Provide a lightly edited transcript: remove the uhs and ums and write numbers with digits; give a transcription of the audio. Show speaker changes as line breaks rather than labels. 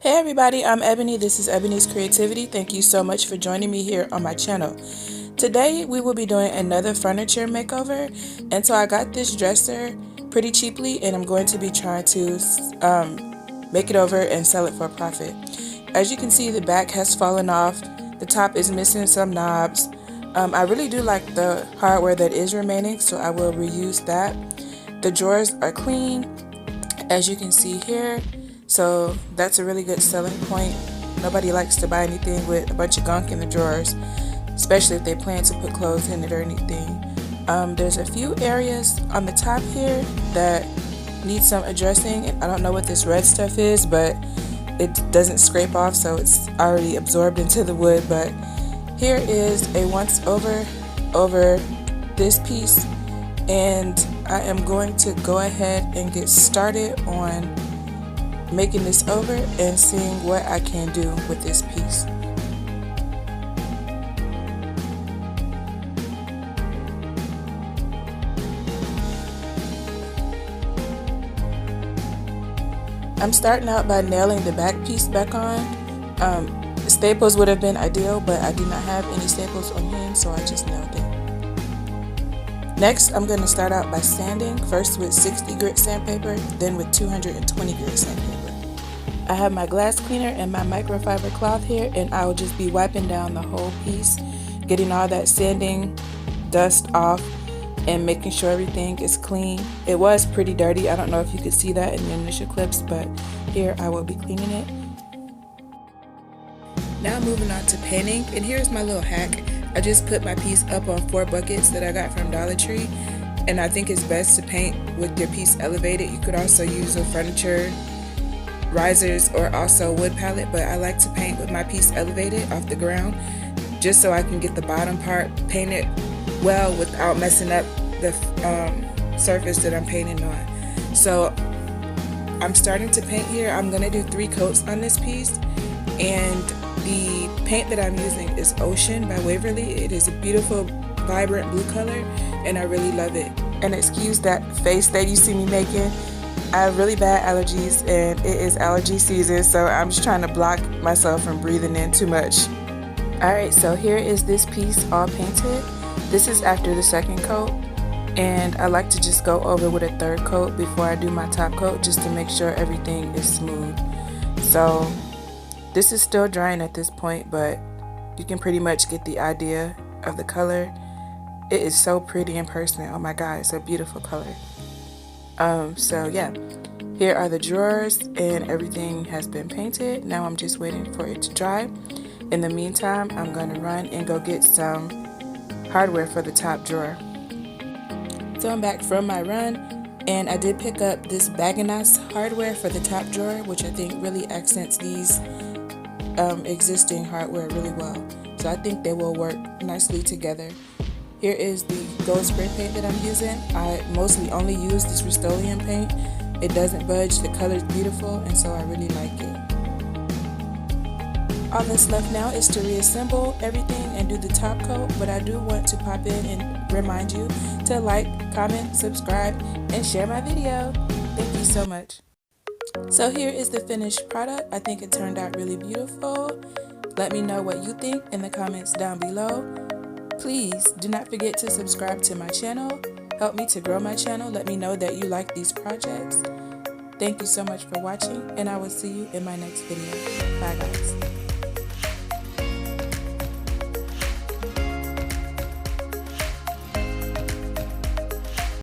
Hey everybody, I'm Ebony. This is Ebony's Creativity. Thank you so much for joining me here on my channel. Today we will be doing another furniture makeover, and so I got this dresser pretty cheaply and I'm going to be trying to make it over and sell it for a profit. As you can see, the back has fallen off, the top is missing some knobs. I really do like the hardware that is remaining, so I will reuse that. The drawers are clean, as you can see here. So that's a really good selling point. Nobody likes to buy anything with a bunch of gunk in the drawers, especially if they plan to put clothes in it or anything. There's a few areas on the top here that need some addressing, and I don't know what this red stuff is, but it doesn't scrape off, so it's already absorbed into the wood. But here is a once over this piece, and I am going to go ahead and get started on making this over and seeing what I can do with this piece. I'm starting out by nailing the back piece back on. Staples would have been ideal, but I did not have any staples on hand, so I just nailed it. Next, I'm going to start out by sanding, first with 60 grit sandpaper, then with 220 grit sandpaper. I have my glass cleaner and my microfiber cloth here, and I will just be wiping down the whole piece, getting all that sanding dust off and making sure everything is clean. It was pretty dirty. I don't know if you could see that in the initial clips, but here I will be cleaning it. Now moving on to painting, and here's my little hack. I just put my piece up on 4 buckets that I got from Dollar Tree, and I think it's best to paint with your piece elevated. You could also use a furniture risers or also wood palette, but I like to paint with my piece elevated off the ground just so I can get the bottom part painted well without messing up the surface that I'm painting on. So I'm starting to paint here. I'm going to do 3 coats on this piece, and the paint that I'm using is Ocean by Waverly. It is a beautiful vibrant blue color and I really love it. And excuse that face that you see me making. I have really bad allergies and it is allergy season, so I'm just trying to block myself from breathing in too much. Alright, so here is this piece all painted. This is after the 2nd coat, and I like to just go over with a 3rd coat before I do my top coat, just to make sure everything is smooth. So this is still drying at this point, but you can pretty much get the idea of the color. It is so pretty in person. Oh my god, it's a beautiful color. So yeah, here are the drawers and everything has been painted. Now I'm just waiting for it to dry. In the meantime, I'm going to run and go get some hardware for the top drawer. So I'm back from my run, and I did pick up this Ebonee hardware for the top drawer, which I think really accents these existing hardware really well. So I think they will work nicely together. Here is the gold spray paint that I'm using. I mostly only use this Rust-Oleum paint. It doesn't budge, the color is beautiful, and so I really like it. All that's left now is to reassemble everything and do the top coat, but I do want to pop in and remind you to like, comment, subscribe, and share my video. Thank you so much. So here is the finished product. I think it turned out really beautiful. Let me know what you think in the comments down below. Please do not forget to subscribe to my channel. Help me to grow my channel. Let me know that you like these projects. Thank you so much for watching, and I will see you in my next video. Bye guys.